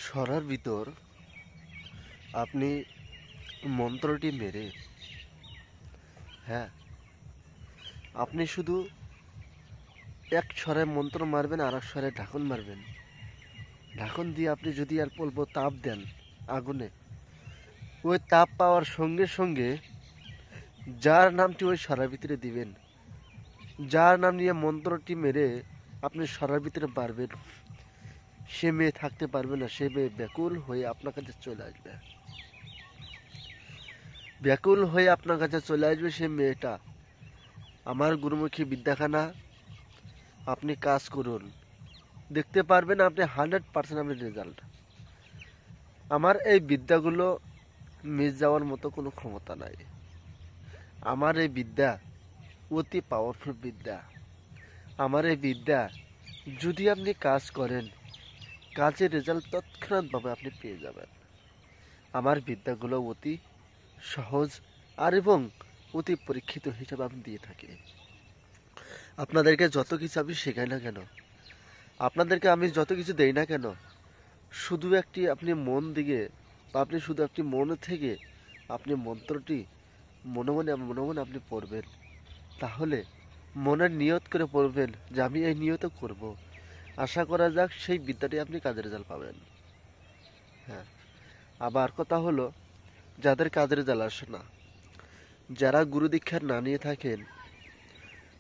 সরার ভিতর আপনি মন্ত্রটি মেরে, হ্যাঁ, আপনি শুধু এক স্বরে মন্ত্র মারবেন আর এক স্বরে ঢাকন মারবেন। ঢাকন দিয়ে আপনি যদি আর অল্প তাপ দেন আগুনে, ওই তাপ পাওয়ার সঙ্গে সঙ্গে যার নামটি ওই সরার ভিতরে দিবেন, যার নাম নিয়ে মন্ত্রটি মেরে আপনি সরার ভিতরে পারবেন, সে মেয়ে থাকতে পারবে না। সে মেয়ে ব্যাকুল হয়ে আপনার কাছে চলে আসবে, ব্যাকুল হয়ে আপনার কাছে চলে আসবে। সে মেয়েটা, আমার গুরুমুখী বিদ্যাখানা আপনি কাজ করুন, দেখতে পারবেন আপনি 100% আপনি রেজাল্ট। আমার এই বিদ্যাগুলো মিস যাওয়ার মতো কোনো ক্ষমতা নাই। আমার এই বিদ্যা অতি পাওয়ারফুল বিদ্যা। আমার এই বিদ্যা যদি আপনি কাজ করেন, কাজের রেজাল্ট তৎক্ষণাৎভাবে আপনি পেয়ে যাবেন। আমার বিদ্যাগুলো অতি সহজ আর এবং অতি পরীক্ষিত হিসাবে আমি দিয়ে থাকি। আপনাদেরকে যত কিছু আমি শেখাই না কেন, আপনাদেরকে আমি যত কিছু দেই না কেন, শুধু একটি আপনি মন দিকে বা আপনি শুধু একটি মন থেকে আপনি মন্ত্রটি মনে মনে মনে মনে আপনি পড়বেন। তাহলে মনের নিয়ত করে পড়বেন যে আমি এই নিয়ত করব। আশা করা যাক সেই বিদ্যাটি আপনি কাজের রেজাল্ট পাবেন। হ্যাঁ, আবার কথা হলো, যাদের কাজের রেজাল্ট আসে না, যারা গুরু দীক্ষা না নিয়ে থাকেন,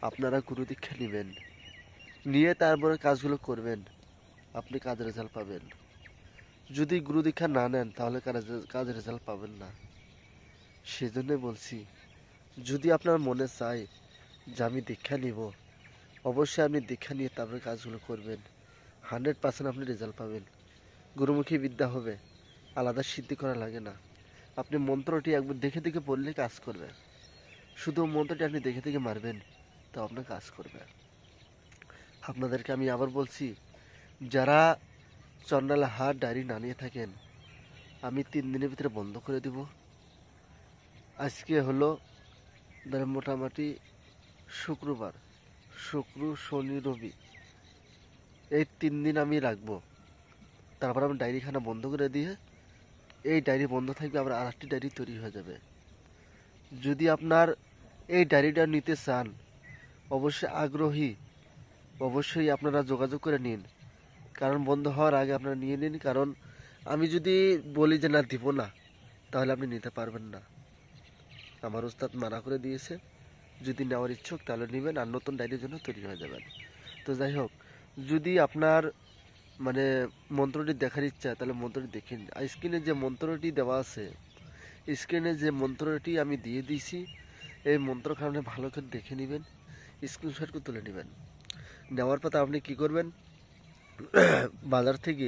আপনারা গুরু দীক্ষা নেবেন, নিয়ে তারপরে কাজগুলো করবেন, আপনি কাজের রেজাল্ট পাবেন। যদি গুরু দীক্ষা না নেন তাহলে কাজের রেজাল্ট পাবেন না। সেজন্য বলছি, যদি আপনার মনে চায় যে আমি দীক্ষা নিব, অবশ্যই আপনি দীক্ষা নিয়ে তারপরে কাজগুলো করবেন। 100% আপনি রেজাল্ট পাবেন। গুরুমুখী বিদ্যা হবে, আলাদা সিদ্ধি করা লাগে না। আপনি মন্ত্রটি একবার দেখে দেখে পড়লে কাজ করবে। শুধু মন্ত্রটি আপনি দেখে দেখে মারবেন, তো আপনার কাজ করবে। আপনাদেরকে আমি আবার বলছি, যারা চন্ডাল হাট ডায়েরি না নিয়ে থাকেন, আমি 3 দিনের ভিতরে বন্ধ করে দিব। আজকে হলো ধরেন মোটামুটি শুক্রবার, শুক্র শনি রবি, এই 3 দিন আমি রাখবো। তারপর আমি ডায়েরিখানা বন্ধ করে দিয়ে, এই ডায়েরি বন্ধ থাকবে, আবার আরেকটি ডায়েরি তৈরি হয়ে যাবে। যদি আপনার এই ডায়েরিটা নিতে চান, অবশ্যই আগ্রহী, অবশ্যই আপনারা যোগাযোগ করে নিন। কারণ বন্ধ হওয়ার আগে আপনারা নিয়ে নিন। কারণ আমি যদি বলি যে না দিব না, তাহলে আপনি নিতে পারবেন না। আমার ওস্তাদ মানা করে দিয়েছে, যদি নেওয়ার ইচ্ছুক তাহলে নেবেন, আর নতুন ডায়েরির জন্য তৈরি হয়ে যাবেন। তো যাই হোক, যদি আপনার মানে মন্ত্রটি দেখার ইচ্ছা, তাহলে মন্ত্রটি দেখেন। স্ক্রিনে যে মন্ত্রটি দেওয়া আছে, স্ক্রিনে যে মন্ত্রটি আমি দিয়ে দিয়েছি, এই মন্ত্রখানা ভালো করে দেখে নেবেন, স্ক্রিনশট করে তুলে নেবেন। নেওয়ার পর আপনি কি করবেন, বাজার থেকে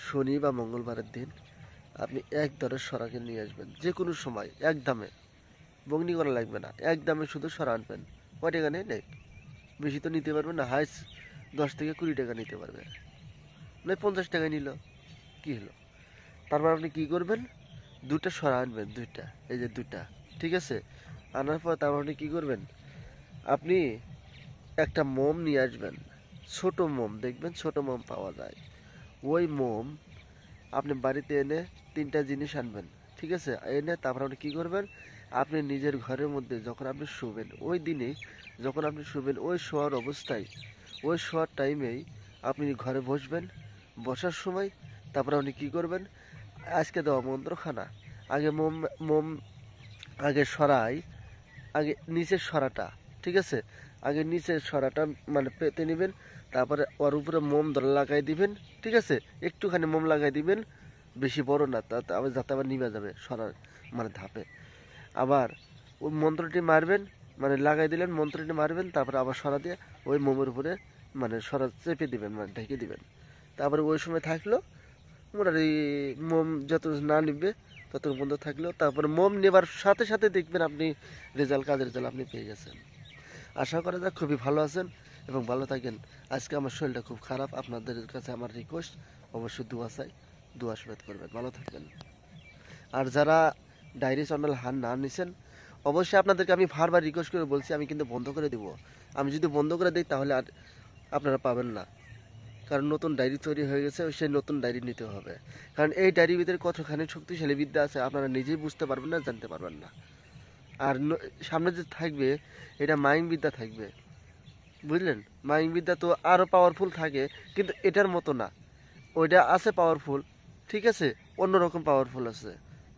শনি বা মঙ্গলবারের দিন আপনি এক দরের সরাকে নিয়ে আসবেন, যে কোনো সময় এক দামে, বগনি করা লাগবে না, এক দামে শুধু সরা আনবেন। কয় টাকা নেই নেই, বেশি তো নিতে পারবেন না, হাইস 10 থেকে 20 টাকা নিতে পারবে, মানে 50 টাকায় নিল, কি হলো। তারপর আপনি কি করবেন, দুটা সরা আনবেন, দুইটা, এই যে দুটা, ঠিক আছে। আনার পর তারপর আপনি কি করবেন, আপনি একটা মোম নিয়ে আসবেন, ছোট মোম, দেখবেন ছোট মোম পাওয়া যায়। ওই মোম আপনি বাড়িতে এনে 3টা জিনিস আনবেন, ঠিক আছে। এনে তারপর আপনি কী করবেন, আপনি নিজের ঘরের মধ্যে যখন আপনি শুবেন, ওই দিনে যখন আপনি শুবেন, ওই শোয়ার অবস্থায়, ওই শোয়ার টাইমেই আপনি ঘরে বসবেন। বসার সময় তারপর আপনি কী করবেন, আজকে দেওয়া মন্ত্রখানা, আগে মোম মোম আগে সরাই, আগে নিচের সরাটা, ঠিক আছে, আগে নিচের সরাটা মানে পেতে নেবেন। তারপরে ওর উপরে মোম ধরে লাগাই দিবেন, ঠিক আছে, একটুখানি মোম লাগাই দিবেন, বেশি বড় না, তাতে আবার যাতে আবার নিভে যাবে সরার মানে ধাপে। আবার ওই মন্ত্রটি মারবেন, মানে লাগাই দিলেন, মন্ত্রটি মারবেন, তারপরে আবার সরা দিয়ে ওই মোমের উপরে মানে সরা চেপে দিবেন, মানে ঢেকে দিবেন। তারপরে ওই সময় থাকলো মোটামুটি মোম যত না নিবে তত বন্ধ থাকলো। তারপরে মোম নেবার সাথে সাথে দেখবেন আপনি কাজের রেজাল্ট আপনি পেয়ে গেছেন। আশা করা যাক খুবই ভালো আছেন এবং ভালো থাকেন। আজকে আমার শরীরটা খুব খারাপ, আপনাদের কাছে আমার রিকোয়েস্ট, অবশ্যই দোয়া চাই, দোয়া সমেত করবেন, ভালো থাকবেন। আর যারা ডায়েরি জর্নাল হার না নিছেন, অবশ্যই আপনাদেরকে আমি বারবার রিকোয়েস্ট করে বলছি, আমি কিন্তু বন্ধ করে দিব। আমি যদি বন্ধ করে দিই তাহলে আর আপনারা পাবেন না। কারণ নতুন ডায়েরি তৈরি হয়ে গেছে, সেই নতুন ডায়েরি নিতে হবে। কারণ এই ডায়েরির ভিতরে কতখানি শক্তিশালী বিদ্যা আছে আপনারা নিজেই বুঝতে পারবেন না, জানতে পারবেন না। আর সামনে যে থাকবে এটা মাইং বিদ্যা থাকবে, বুঝলেন? মাইং বিদ্যা তো আরও পাওয়ারফুল থাকে, কিন্তু এটার মতো না। ওইটা আছে পাওয়ারফুল, ঠিক আছে, অন্যরকম পাওয়ারফুল আছে,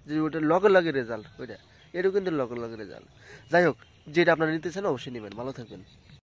যে ওইটা লগে লগে রেজাল্ট, ওইটা এটাও কিন্তু লগে লগে রেজাল্ট। যাই হোক, যেটা আপনারা নিতে চান অবশ্যই নেবেন। ভালো থাকবেন।